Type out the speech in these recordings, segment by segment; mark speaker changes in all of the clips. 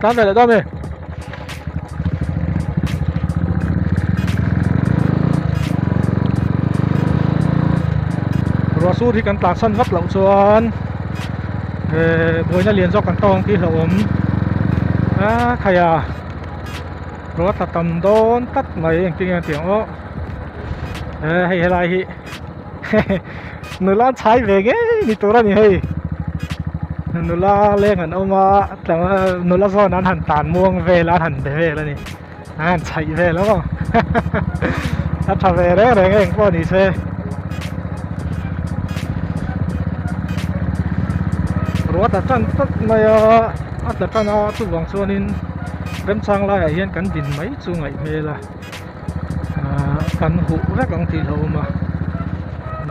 Speaker 1: Tan về lại đó mày. Rồi su thì cần tạt sân vắt lậu xuân. Bồi nhà liền do cần tông cái lậu thầy à. Rồi tạt tầm đón tắt mày tiếng tiếng ó. Hay lại hi. Nó lan trái về ghế, đi tôi ra nhỉ hay. Nó la lên hẳn ông mà nó la do nó hẳn tàn muông về là hẳn để về là nè hẳn chạy về lắm không nó trả về đấy đấy anh có đi xe rồi ta chân tất này ta chân tu vòng xuân nên gần sang lại hiện cắn đỉnh mấy chu ngày về là cắn hũ rất là tiền hậu mà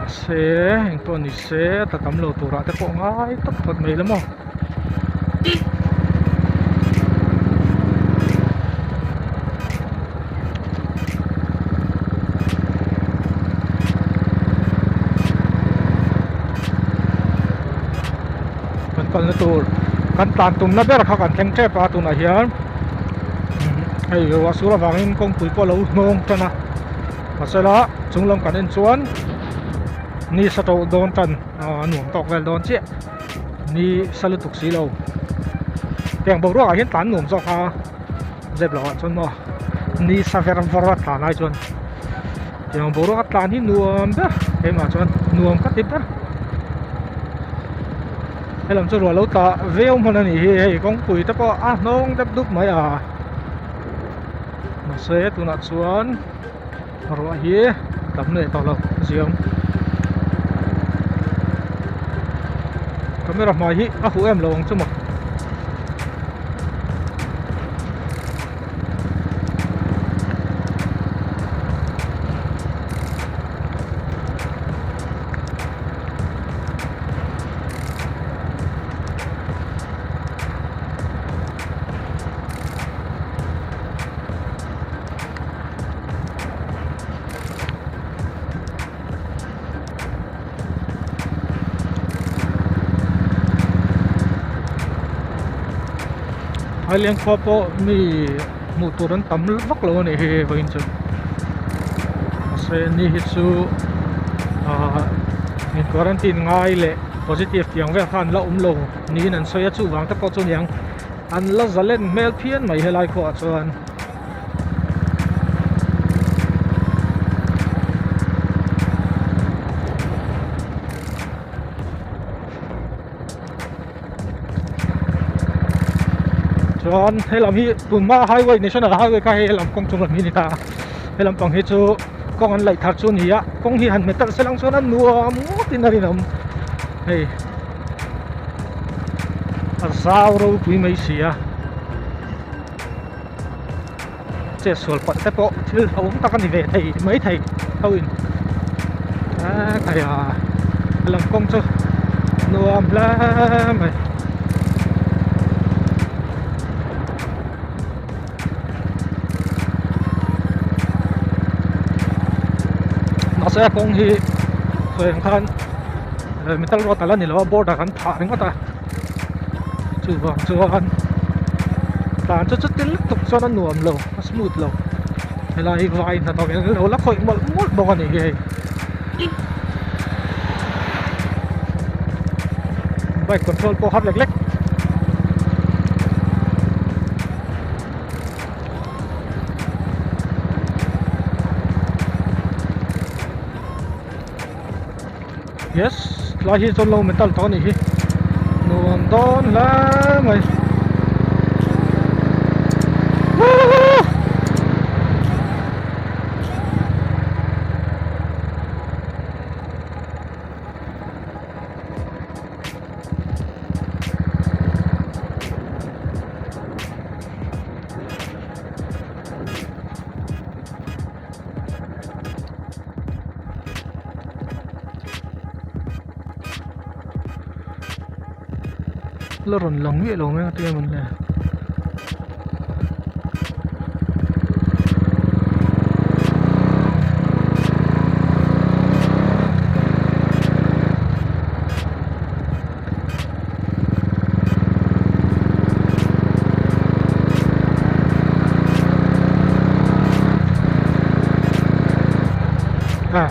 Speaker 1: xe anh có đi xe ta tắm lầu tủ ra ta có ngay tất thật mấy lắm không còn là tủ căn tàn tùm nó biết là khác căn thanh tre pa tủ này hiền hay là số là vàng in công tuổi qua lâu nông cho na mà sẽ là chúng lâm cả nên chuan ni sa tàu đón trần nuông tọc về đón chiếc ni sa lưu tục xí lâu tiếng bầu đó hiện tán nuông dọc ha dẹp lọ chuan mà ni sa về vào tán này chuan tiếng bầu đó tán hi nuông đó cái mà chuan nuông cắt tiếp đó hay làm cho rồi lâu ta về ông hôm nay thì công tuổi ta có nông đắp đúc mấy mà sẽ tụi nó xuống rồi hi tấm này tao lâu riêng camera mai hi phụ em lâu chứ mà hai liên kho po mi một tuần đến tắm vắt lâu này he vậy chứ sẽ ni hít su mình quarantine ngay lệ positive tiếng về khan lâu lâu ni nên soi chu vàng tất cả chu nhang anh là giờ lên mail phiên mày hay lại khó cho anh cho hay làm hi tuần ma highway national highway cái hay làm công chung làm hi ta hay làm bằng hi chu công anh lại thật chu nhỉ á công hi hẳn mấy tận sẽ làm cho nó nuông múa tin là đi làm hey sao đâu quý mấy xí à chết sủi bọt cái bộ chứ ông ta cần về thầy mấy thầy thôi thầy làm công cho nuông lắm mày nó sẽ công hi rồi thằng mình ta lo ta là nhiều border kan thả đến ta chú vàng chú anh tàn cho chút tiếng tục cho nó nuông lâu nó smooth lâu hay là vai là tao cái lâu lắc khỏi một bò này kì bike control po hấp lệch yes lại hi chôn lâu mình tao tao này hi nuông đón lá mày lo rồn lòng nghĩa lòng mấy cái mình là à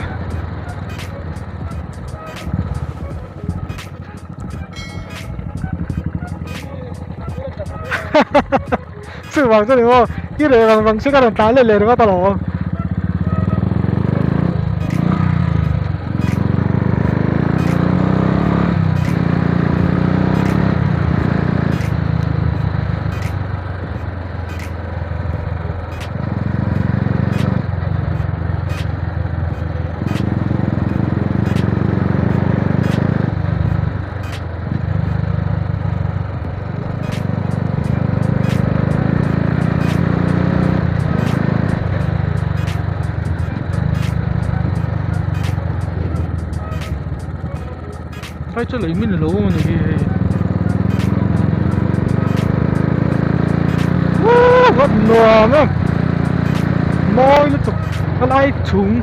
Speaker 1: sự bằng cho đúng không cái này bằng sức làm tán lên lên đúng không tao nói喺出嚟面路我哋哇我暖啊môi liên tục nó lay trúng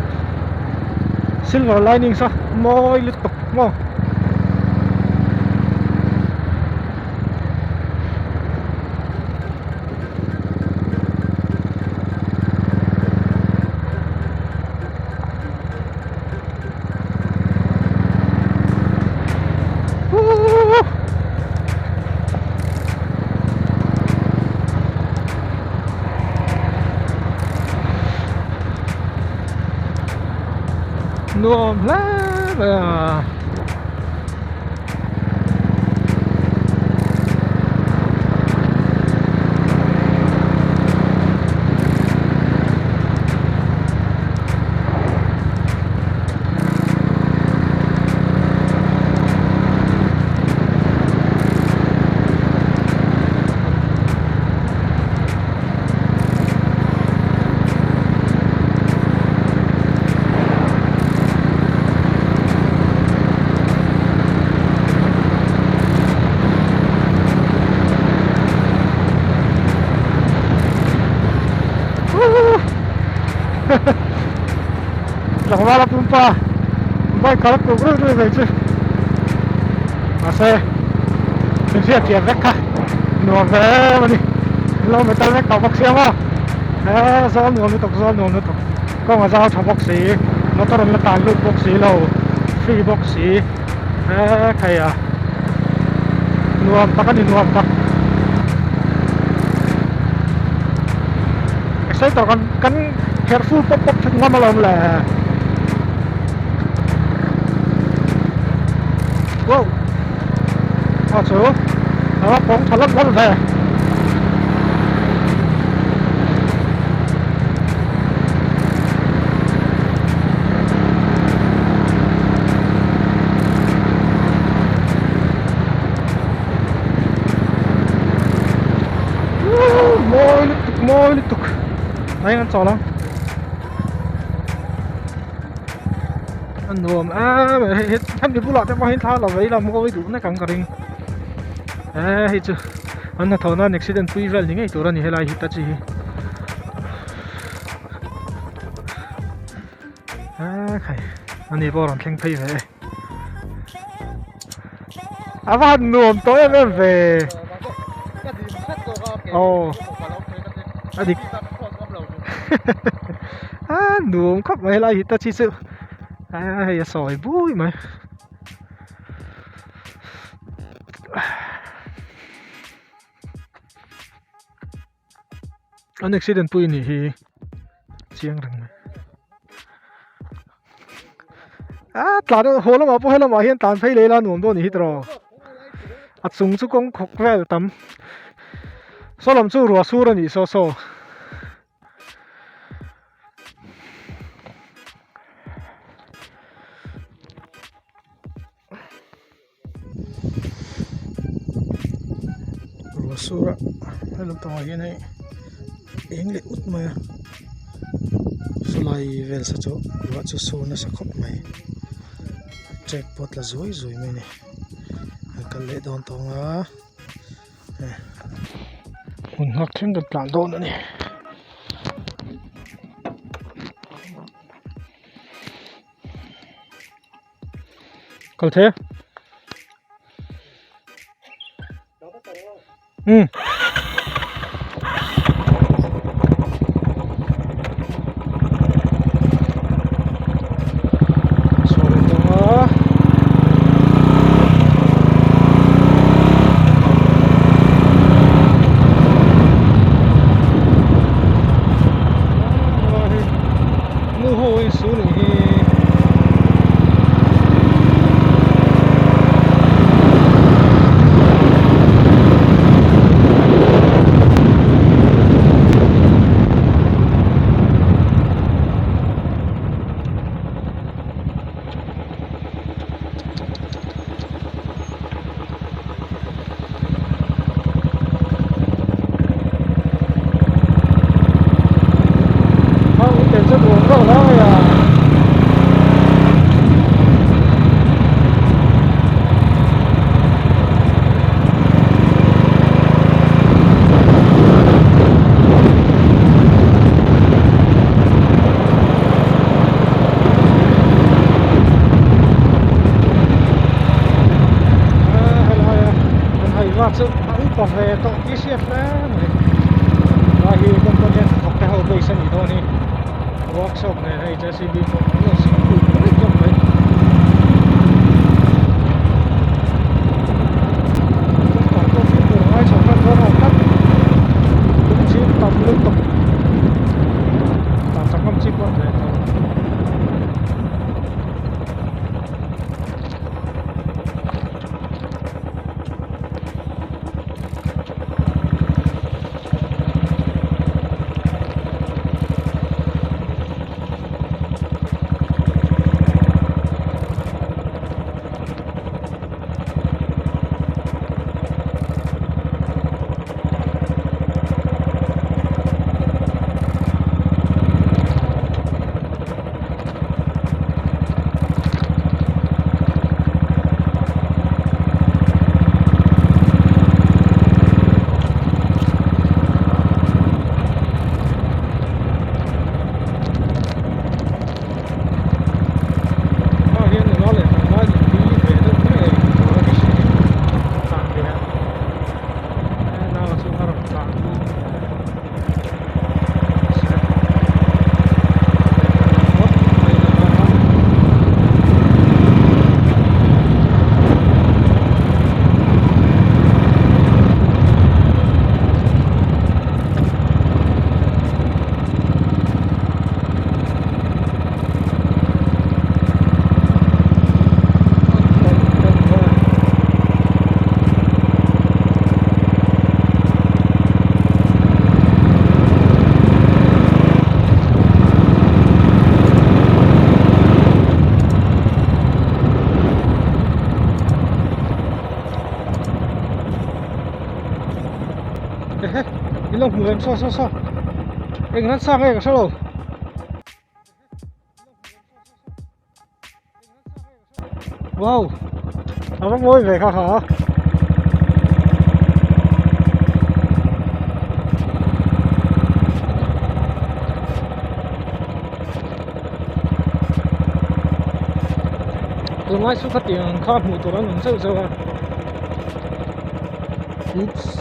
Speaker 1: silver lining sao môi liên tục đúng không nuông lắm à là không là pumpa bay cả cũng rất là vậy chứ mà xe mình sẽ chuyển vecka nó về mà đi lo mà tao vecka bọc xe mà do nó tục có mà giao cho bọc xí nó tao là tàn luôn bọc xí lâu free bọc xí thầy à nuông ta cái gì nuông ta xe tao cắn careful pop ngon mà lòng là wow chú đó bóng thật lắm về môi liên tục đấy ăn trò lắm ăn nuông mà hết thăm đi bu lọt cho hết thao là vậy là mua đủ này càng cẩn hết chứ anh là thằng nào accident tùy về những cái chỗ đó như thế này hết chứ khai anh đi vào làm khen phi về anh nuông tối em về ồ anh đi nuông khóc vậy là hết chứ sự sỏi bụi mà anh accident pui ni hi chiang rang tla holo ma po helo ma hian tan phei lela nuam do ni hi tro chung chu kong khok vel tam solom chu ruwa sur ani so ruwa sura helo tong hian hei eng le ut mai sulai vel sa chu ruwa chu so na sa khop mai jackpot la zoi mai ni kal le don tonga hun hak thim da tlan don ani kal the นี่เป็นสะดวกก็แล้วอ่ะsự cũng còn về tội cái xiết đó này và thì con nhân học cái hậu vệ sân gì thôi đi workshop này hay JCB cũng là sự cũng rất rộng đấy tất cả công việc của ai chẳng cần có nào cắt cũng chỉ tập liên tục làm trong năm chiếc quan về thôi cái lồng người so anh nó sang cái sao đâu wow nó bắt môi về hả tôi nói số tiền khác một tổ đó mình sâu sâu à oops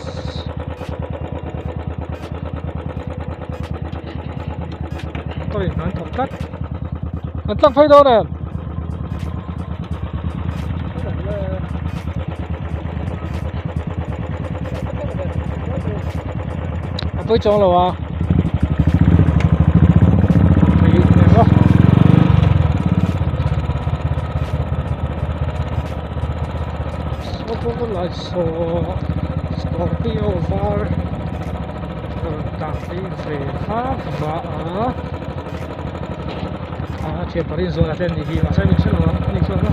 Speaker 1: tôi nói thật cắt anh tắt phải đâu nè tôi cho là à lại số Scorpio var tạm đi về Pháp và chuyện parin zona ten thì mà sai mình sẽ lo mình xong đó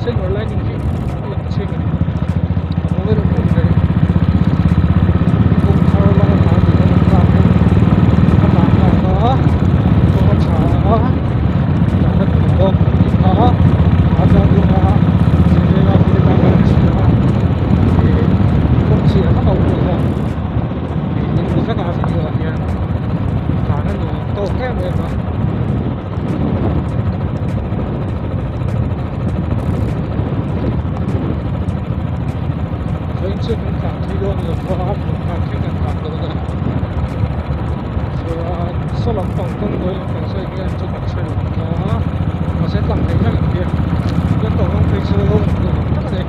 Speaker 1: silver lining ki ching over the moon de cũng thao la ta thì nó làm cái các bạn là đó có chả là mất công đó ở trong vùng đó thì là cái bạn làm gì đó thì cũng chỉ là các bạn thôi thì những cái cái gì đó thì khả năng là to kém vậy màซึ่งฝั่งที่ร่วมหรือว่าการแข่งขันต่างๆนะส่วนสลับฝั่งต้องโดยฝั่งใช้เงินจุดเฉลี่ยนะมาเซ็ตหลังในอย่างเดียวแล้วต่อต้องไปซื้อทั้งนั้นเลย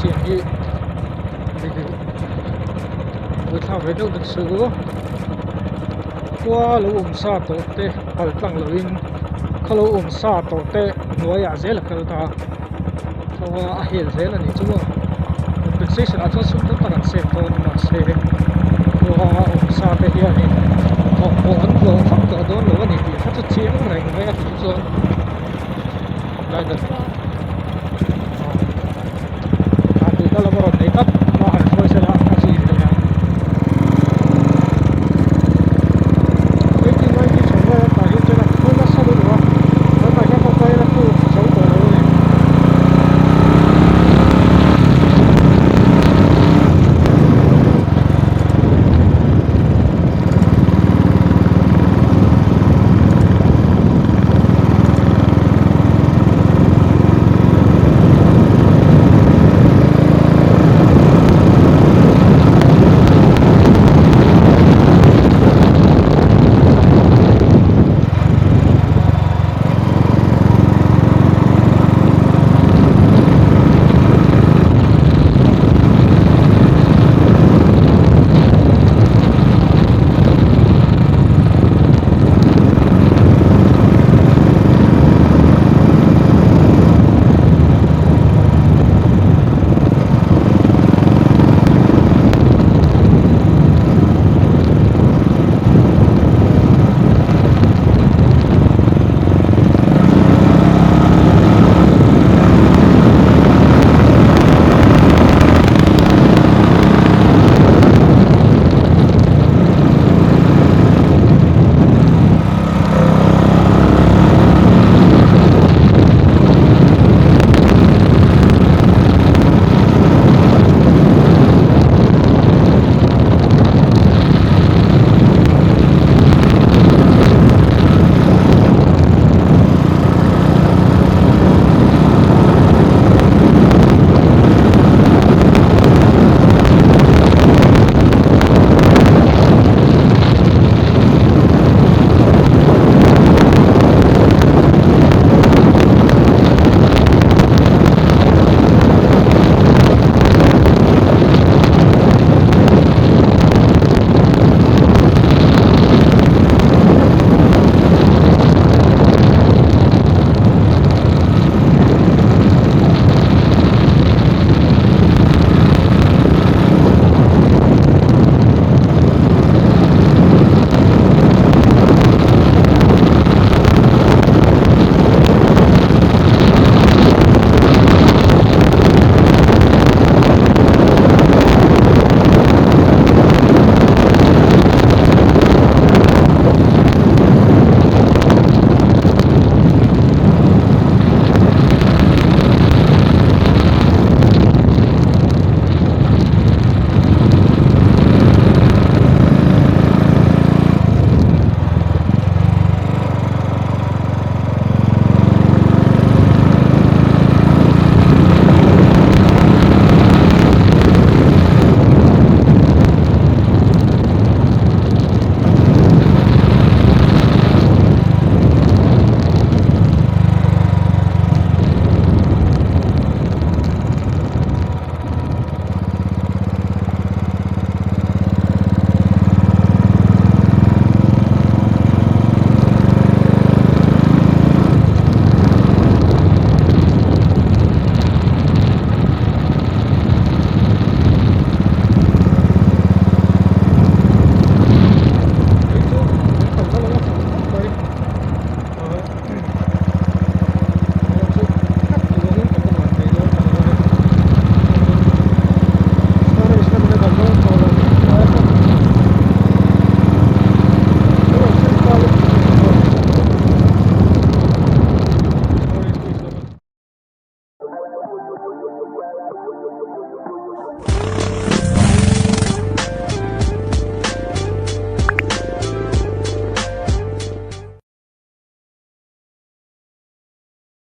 Speaker 1: เสียงที่วิธีเรื่องหนังสือว่าเราซาโตเตะปัลตังเราอินเขาเราซาโตเตะหน่วยอาเซลกันตาเพราะว่าอาเฮลเซลนี่จังว่าเป็นสิ่งที่อาจจะสุ่มตั้งแต่เซฟตัวมาเซว่าซาเตะนี่ของคนเราฟังกัน